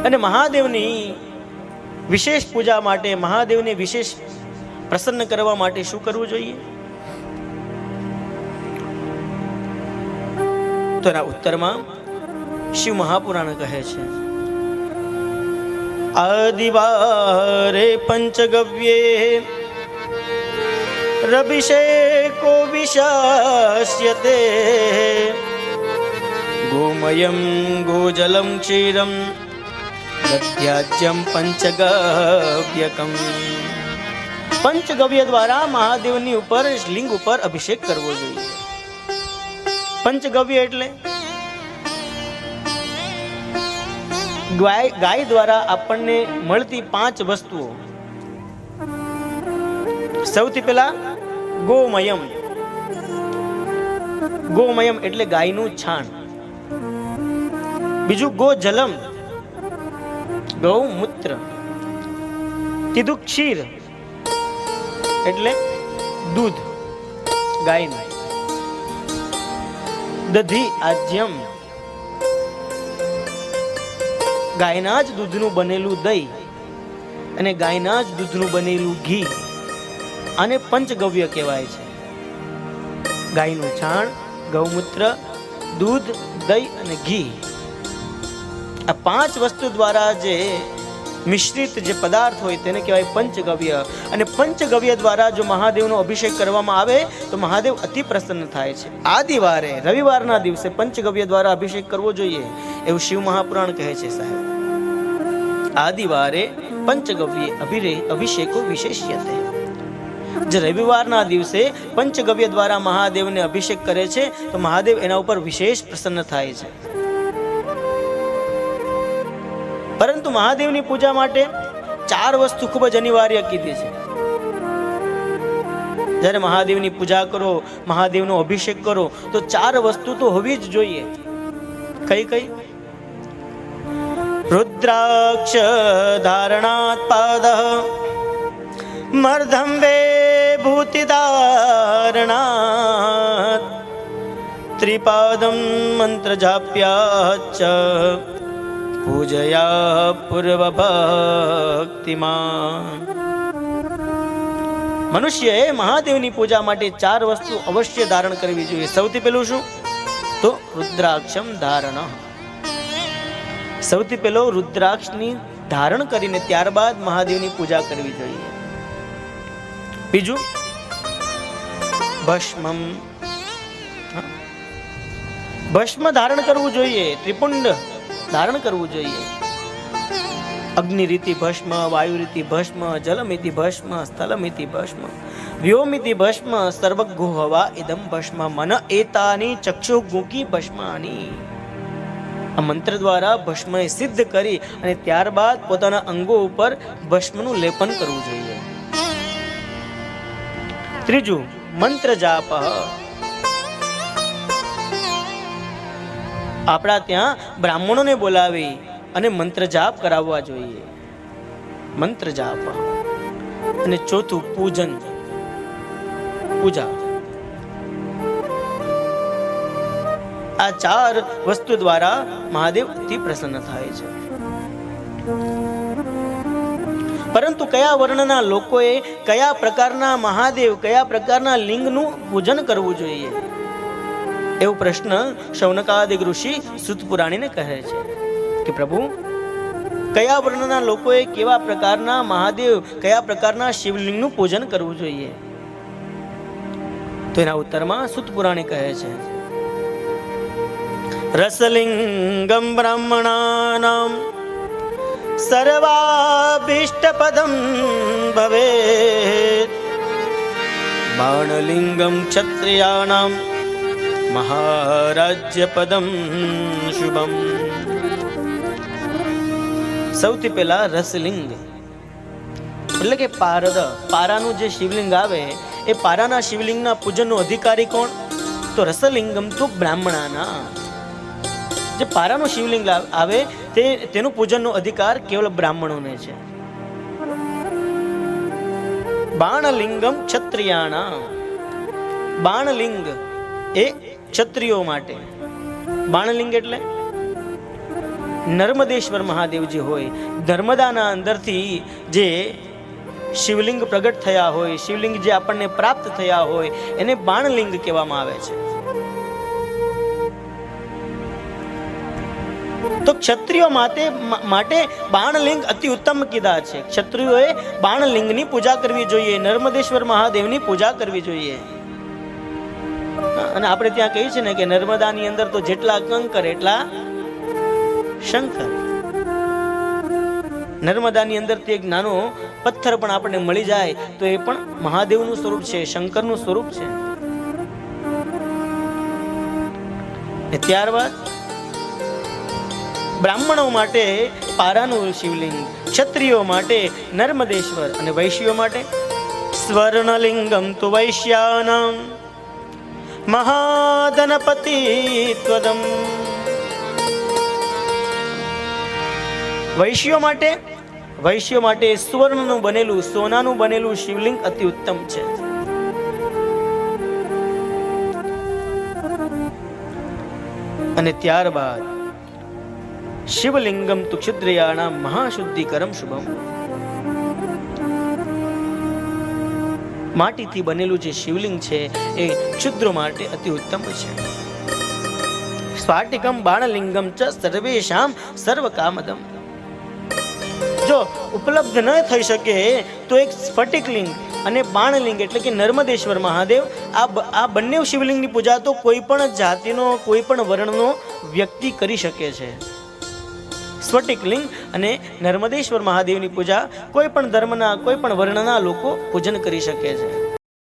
અને મહાદેવની વિશેષ પૂજા માટે, મહાદેવને વિશેષ પ્રસન્ન કરવા માટે શું કરવું જોઈએ? તો એના ઉત્તરમાં શિવ મહાપુરાણ કહે છે, આદિવારે પંચગવ્યે રભિષેકો વિશાસ્યતે ગોમયમ ગોજલમ ક્ષીરમ દધ્યાજ્યમ પંચગવ્યકમ. પંચગવ્ય દ્વારા મહાદેવની ઉપર, લિંગ ઉપર અભિષેક કરવો જોઈએ. પંચગવ્ય એટલે ગાય દ્વારા આપણને મળતી 5 વસ્તુઓ. સૌથી પહેલા ગોમયમ. ગોમયમ એટલે ગાયનું છાણ. બીજું ગોજલમ, ગૌમૂત્ર. ત્રીજું ક્ષીર એટલે દૂધ ગાયનું. દધી આજ્યમ, ગાયના જ દૂધનું બનેલું દહીં અને ગાયના જ દૂધનું બનેલું ઘી. આને પંચગવ્ય કહેવાય છે. ગાયનું છાણ, ગૌમૂત્ર, દૂધ, દહીં અને ઘી. આ 5 વસ્તુ દ્વારા જે મિશ્રિત જે પદાર્થ હોય તેને કહેવાય પંચગવ્ય. અને પંચગવ્ય દ્વારા જો મહાદેવનો અભિષેક કરવામાં આવે તો મહાદેવ અતિ પ્રસન્ન થાય છે. આદિવારે, રવિવારના દિવસે પંચગવ્ય દ્વારા અભિષેક કરવો જોઈએ એવું શિવ મહાપુરાણ કહે છે સાહેબ. આદિવારે પંચગવ્યે અભિષેકો વિશેષ્યતે. જે રવિવારના દિવસે પંચગવ્ય દ્વારા મહાદેવને અભિષેક કરે છે તો મહાદેવ એના ઉપર વિશેષ પ્રસન્ન થાય છે. પરંતુ મહાદેવની પૂજા માટે 4 વસ્તુ ખૂબ જ અનિવાર્ય કીધી છે. જ્યારે મહાદેવની પૂજા કરો, મહાદેવનો અભિષેક કરો તો 4 વસ્તુ તો હોવી જ જોઈએ. કઈ કઈ? રુદ્રાક્ષ ધારણાત પાદ મર્ધમ વે ભૂતિ ધારણાત ત્રિપાદમ મંત્ર જાપ્યાચ પૂજયા પૂર્વ ભક્તિમાન. મનુષ્યએ મહાદેવની પૂજા માટે 4 વસ્તુ અવશ્ય ધારણ કરવી જોઈએ. સૌથી પહેલું શું? તો રુદ્રાક્ષમ ધારણ. સૌથી પહેલો રુદ્રાક્ષની ધારણ કરીને ત્યારબાદ મહાદેવની પૂજા કરવી જોઈએ. બીજું ભસ્મમ. ભસ્મ ધારણ કરવું જોઈએ. ત્રિપુંડ ધારણ કરવું જોઈએ. અગ્નિરીતિ ભસ્મ, વાયુરીતિ ભસ્મ, જલમિતિ ભસ્મ, સ્થલમિતિ ભસ્મ, વ્યોમિતિ ભસ્મ, સર્વગો હવા ઇદમ ભસ્મ, મન એતાની ચક્ષુ ગુકી ભસ્માની. આ મંત્ર દ્વારા ભસ્મને સિદ્ધ કરી અને ત્યારબાદ પોતાના અંગો ઉપર ભસ્મનું લેપન કરવું જોઈએ. ત્રીજું મંત્ર જાપ. આપણા ત્યાં બ્રાહ્મણોને બોલાવી અને મંત્ર જાપ કરાવવા જોઈએ. મંત્ર જાપ. અને ચોથું પૂજન, પૂજા. આ 4 વસ્તુ દ્વારા મહાદેવ અતિ પ્રસન્ન થાય છે. પરંતુ કયા વર્ણના લોકોએ કયા પ્રકારના મહાદેવ, કયા પ્રકારના લિંગનું પૂજન કરવું જોઈએ એવો પ્રશ્ન શૌનકાદિક ઋષિ સૂત પુરાણીને કહે છે કે પ્રભુ, કયા વર્ણના લોકોએ કેવા પ્રકારના મહાદેવ, કયા પ્રકારના શિવલિંગનું પૂજન કરવું જોઈએ? તો એના ઉત્તરમાં સૂત પુરાણી કહે છે, રસલિંગમ બ્રાહ્મણાનામ સર્વાભીષ્ટપદમ ભવેત, બાણલિંગમ ક્ષત્રિયાણામ મહારાજ્ય પદમ શુભમ. સૌથી પહેલા રસલિંગ એટલે કે પારદ, પારાનું જે શિવલિંગ આવે એ પારાના શિવલિંગના પૂજનનો અધિકારી કોણ? તો રસલિંગમ તો બ્રાહ્મણાના. જે પારાનું શિવલિંગ આવે તેનું પૂજનનો અધિકાર કેવલ બ્રાહ્મણોને છે. બાણલિંગમ ક્ષત્રિયાણા, બાણલિંગ એ ક્ષત્રિયો માટે. બાણલિંગ એટલે નર્મદેશ્વર મહાદેવજી હોય, નર્મદાના અંદરથી જે શિવલિંગ પ્રગટ થયા હોય, શિવલિંગ જે આપણને પ્રાપ્ત થયા હોય, એને બાણલિંગ કહેવામાં આવે છે. તો ક્ષત્રિયો માટે બાણલિંગ અતિ ઉત્તમ કીધા છે. ક્ષત્રિયોએ બાણલિંગની પૂજા કરવી જોઈએ, નર્મદેશ્વર મહાદેવની પૂજા કરવી જોઈએ. અને આપણે ત્યાં કહીએ છીએ ને કે નર્મદાની અંદર તો જેટલા કંકર એટલા શંકર. નર્મદાની અંદરથી એક નાનો પથ્થર પણ આપણને મળી જાય તો એ પણ મહાદેવનું સ્વરૂપ છે, શંકરનું સ્વરૂપ છે. ત્યારબાદ બ્રાહ્મણો માટે પારાનું શિવલિંગ, ક્ષત્રિયો માટે નર્મદેશ્વર અને વૈશ્યો માટે સ્વર્ણલિંગમ તુ વૈશ્યાનામ મહાગણપતિ ત્વદમ. વૈશ્યો માટે સુવર્ણનું બનેલું, સોનાનું બનેલું શિવલિંગ અતિ ઉત્તમ છે. અને ત્યારબાદ શિવલિંગમ તુ ક્ષુદ્રયાણામ મહાશુદ્ધિકરમ શુભમ. માટીથી બનેલું જે શિવલિંગ છે એ ક્ષુદ્રો માટે અતિ ઉત્તમ છે. સ્ફાટિકમ બાણલિંગમ ચ સર્વેષામ સર્વકામદમ. જો ઉપલબ્ધ ન થઈ શકે તો એક સ્ફટિકલિંગ અને બાણલિંગ એટલે કે નર્મદેશ્વર મહાદેવ, આ બંને શિવલિંગની પૂજા તો કોઈ પણ જાતિનો, કોઈ પણ વર્ણનો વ્યક્તિ કરી શકે છે. સ્ફટિકલિંગ અને નર્મદેશ્વર મહાદેવની પૂજા કોઈ પણ ધર્મના, કોઈ પણ વર્ણના લોકો પૂજન કરી શકે છે.